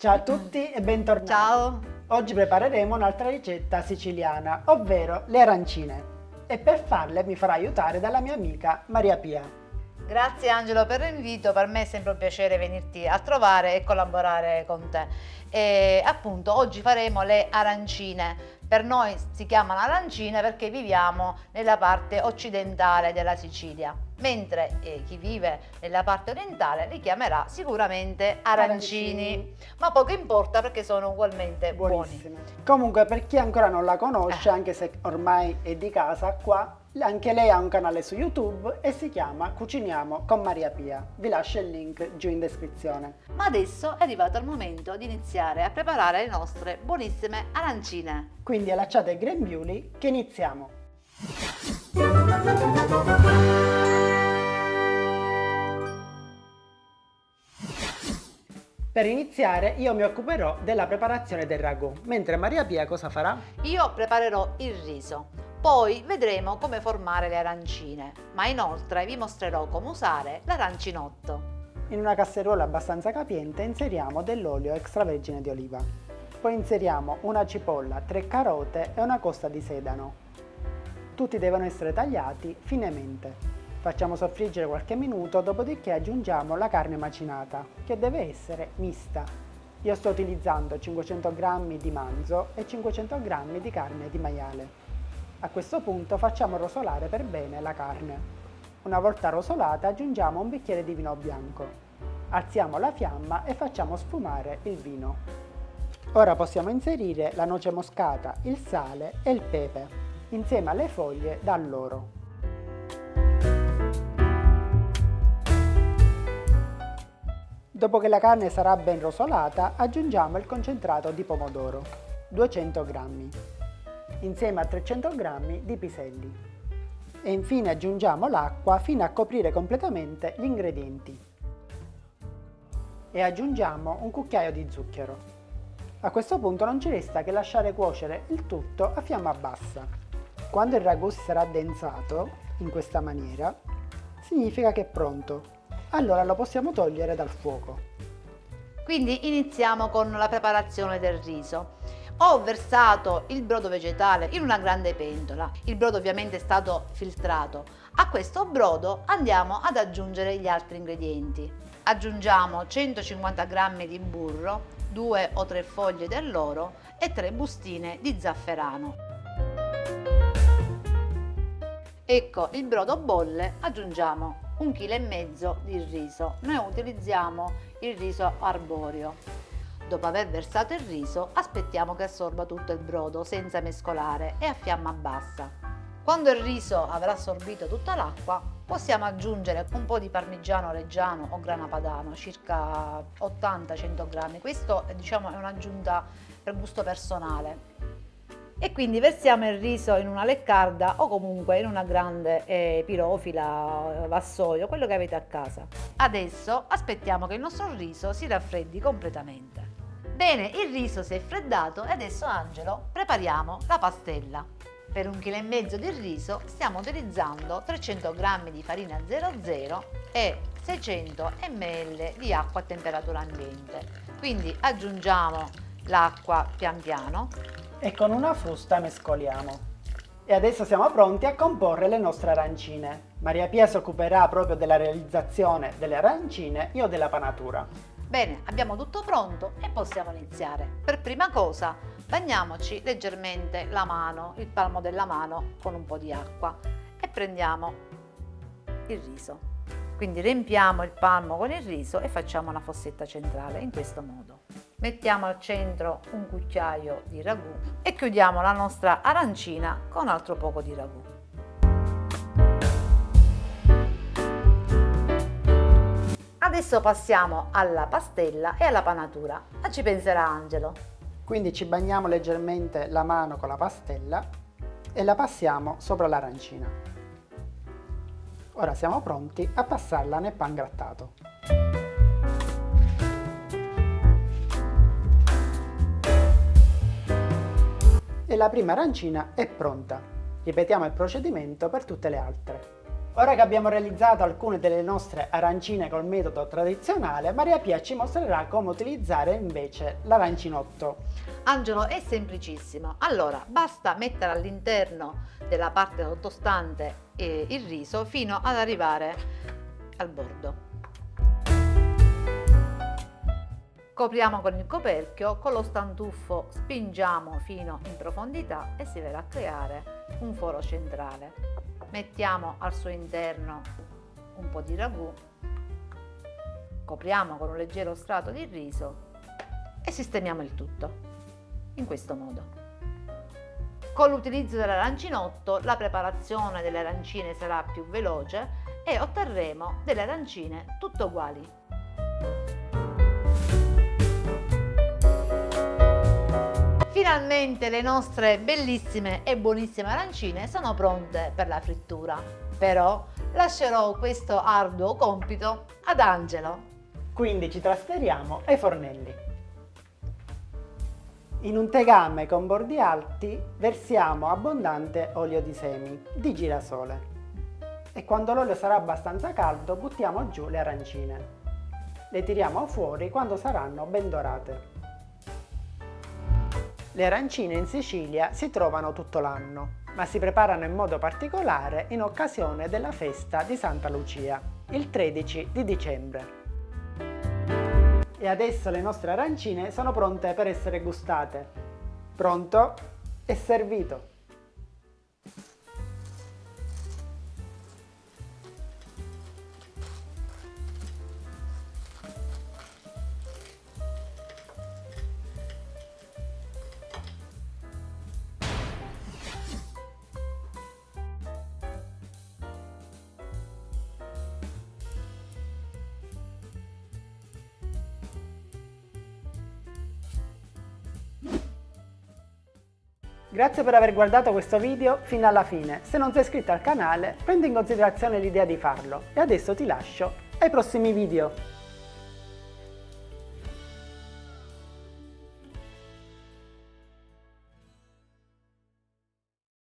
Ciao a tutti e bentornati. Ciao! Oggi prepareremo un'altra ricetta siciliana, ovvero le arancine. E per farle mi farà aiutare dalla mia amica Maria Pia. Grazie Angelo per l'invito, per me è sempre un piacere venirti a trovare e collaborare con te. E appunto oggi faremo le arancine. Per noi si chiamano arancine perché viviamo nella parte occidentale della Sicilia, mentre chi vive nella parte orientale li chiamerà sicuramente arancini. Ma poco importa perché sono ugualmente buoni. Buonissime. Comunque, per chi ancora non la conosce, anche se ormai è di casa qua, anche lei ha un canale su YouTube e si chiama Cuciniamo con Maria Pia. Vi lascio il link giù in descrizione. Ma adesso è arrivato il momento di iniziare a preparare le nostre buonissime arancine. Quindi allacciate il grembiuli che iniziamo. Per iniziare io mi occuperò della preparazione del ragù, mentre Maria Pia cosa farà? Io preparerò il riso, poi vedremo come formare le arancine, ma inoltre vi mostrerò come usare l'arancinotto. In una casseruola abbastanza capiente inseriamo dell'olio extravergine di oliva. Poi inseriamo una cipolla, 3 carote e una costa di sedano. Tutti devono essere tagliati finemente. Facciamo soffriggere qualche minuto, dopodiché aggiungiamo la carne macinata, che deve essere mista. Io sto utilizzando 500 g di manzo e 500 g di carne di maiale. A questo punto facciamo rosolare per bene la carne. Una volta rosolata aggiungiamo un bicchiere di vino bianco. Alziamo la fiamma e facciamo sfumare il vino. Ora possiamo inserire la noce moscata, il sale e il pepe, insieme alle foglie d'alloro. Dopo che la carne sarà ben rosolata, aggiungiamo il concentrato di pomodoro, 200 g, insieme a 300 g di piselli. E infine aggiungiamo l'acqua fino a coprire completamente gli ingredienti. E aggiungiamo un cucchiaio di zucchero. A questo punto non ci resta che lasciare cuocere il tutto a fiamma bassa. Quando il ragù si sarà addensato, in questa maniera, significa che è pronto. Allora lo possiamo togliere dal fuoco. Quindi iniziamo con la preparazione del riso. Ho versato il brodo vegetale in una grande pentola. Il brodo ovviamente è stato filtrato. A questo brodo andiamo ad aggiungere gli altri ingredienti. Aggiungiamo 150 g di burro, 2 o 3 foglie dell'oro e 3 bustine di zafferano. Ecco, il brodo bolle, aggiungiamo 1,5 kg di riso. Noi utilizziamo il riso arborio. Dopo aver versato il riso, aspettiamo che assorba tutto il brodo senza mescolare e a fiamma bassa. Quando il riso avrà assorbito tutta l'acqua, possiamo aggiungere un po' di parmigiano reggiano o grana padano, circa 80-100 g. Questo, diciamo, è un'aggiunta per gusto personale. E quindi versiamo il riso in una leccarda o comunque in una grande pirofila, vassoio, quello che avete a casa. Adesso aspettiamo che il nostro riso si raffreddi completamente. Bene, il riso si è freddato e adesso Angelo prepariamo la pastella. Per 1,5 kg di riso stiamo utilizzando 300 g di farina 00 e 600 ml di acqua a temperatura ambiente. Quindi aggiungiamo l'acqua pian piano E con una frusta mescoliamo. E adesso siamo pronti a comporre le nostre arancine. Maria Pia si occuperà proprio della realizzazione delle arancine, io della panatura. Bene, abbiamo tutto pronto e possiamo iniziare. Per prima cosa bagniamoci leggermente la mano, il palmo della mano con un po' di acqua e prendiamo il riso. Quindi riempiamo il palmo con il riso e facciamo una fossetta centrale in questo modo. Mettiamo al centro un cucchiaio di ragù e chiudiamo la nostra arancina con altro poco di ragù. Adesso passiamo alla pastella e alla panatura. Ci penserà Angelo. Quindi ci bagniamo leggermente la mano con la pastella e la passiamo sopra l'arancina. Ora siamo pronti a passarla nel pan grattato. E la prima arancina è pronta. Ripetiamo il procedimento per tutte le altre. Ora che abbiamo realizzato alcune delle nostre arancine col metodo tradizionale, Maria Pia ci mostrerà come utilizzare invece l'arancinotto. Angelo, è semplicissimo. Allora, basta mettere all'interno della parte sottostante il riso fino ad arrivare al bordo. Copriamo con il coperchio, con lo stantuffo spingiamo fino in profondità e si verrà a creare un foro centrale. Mettiamo al suo interno un po' di ragù, copriamo con un leggero strato di riso e sistemiamo il tutto in questo modo. Con l'utilizzo dell'arancinotto la preparazione delle arancine sarà più veloce e otterremo delle arancine tutte uguali. Finalmente le nostre bellissime e buonissime arancine sono pronte per la frittura, però lascerò questo arduo compito ad Angelo. Quindi ci trasferiamo ai fornelli. In un tegame con bordi alti versiamo abbondante olio di semi di girasole e quando l'olio sarà abbastanza caldo buttiamo giù le arancine. Le tiriamo fuori quando saranno ben dorate. Le arancine in Sicilia si trovano tutto l'anno, ma si preparano in modo particolare in occasione della festa di Santa Lucia, il 13 di dicembre. E adesso le nostre arancine sono pronte per essere gustate. Pronto e servito! Grazie per aver guardato questo video fino alla fine. Se non sei iscritto al canale, prendi in considerazione l'idea di farlo. E adesso ti lascio ai prossimi video.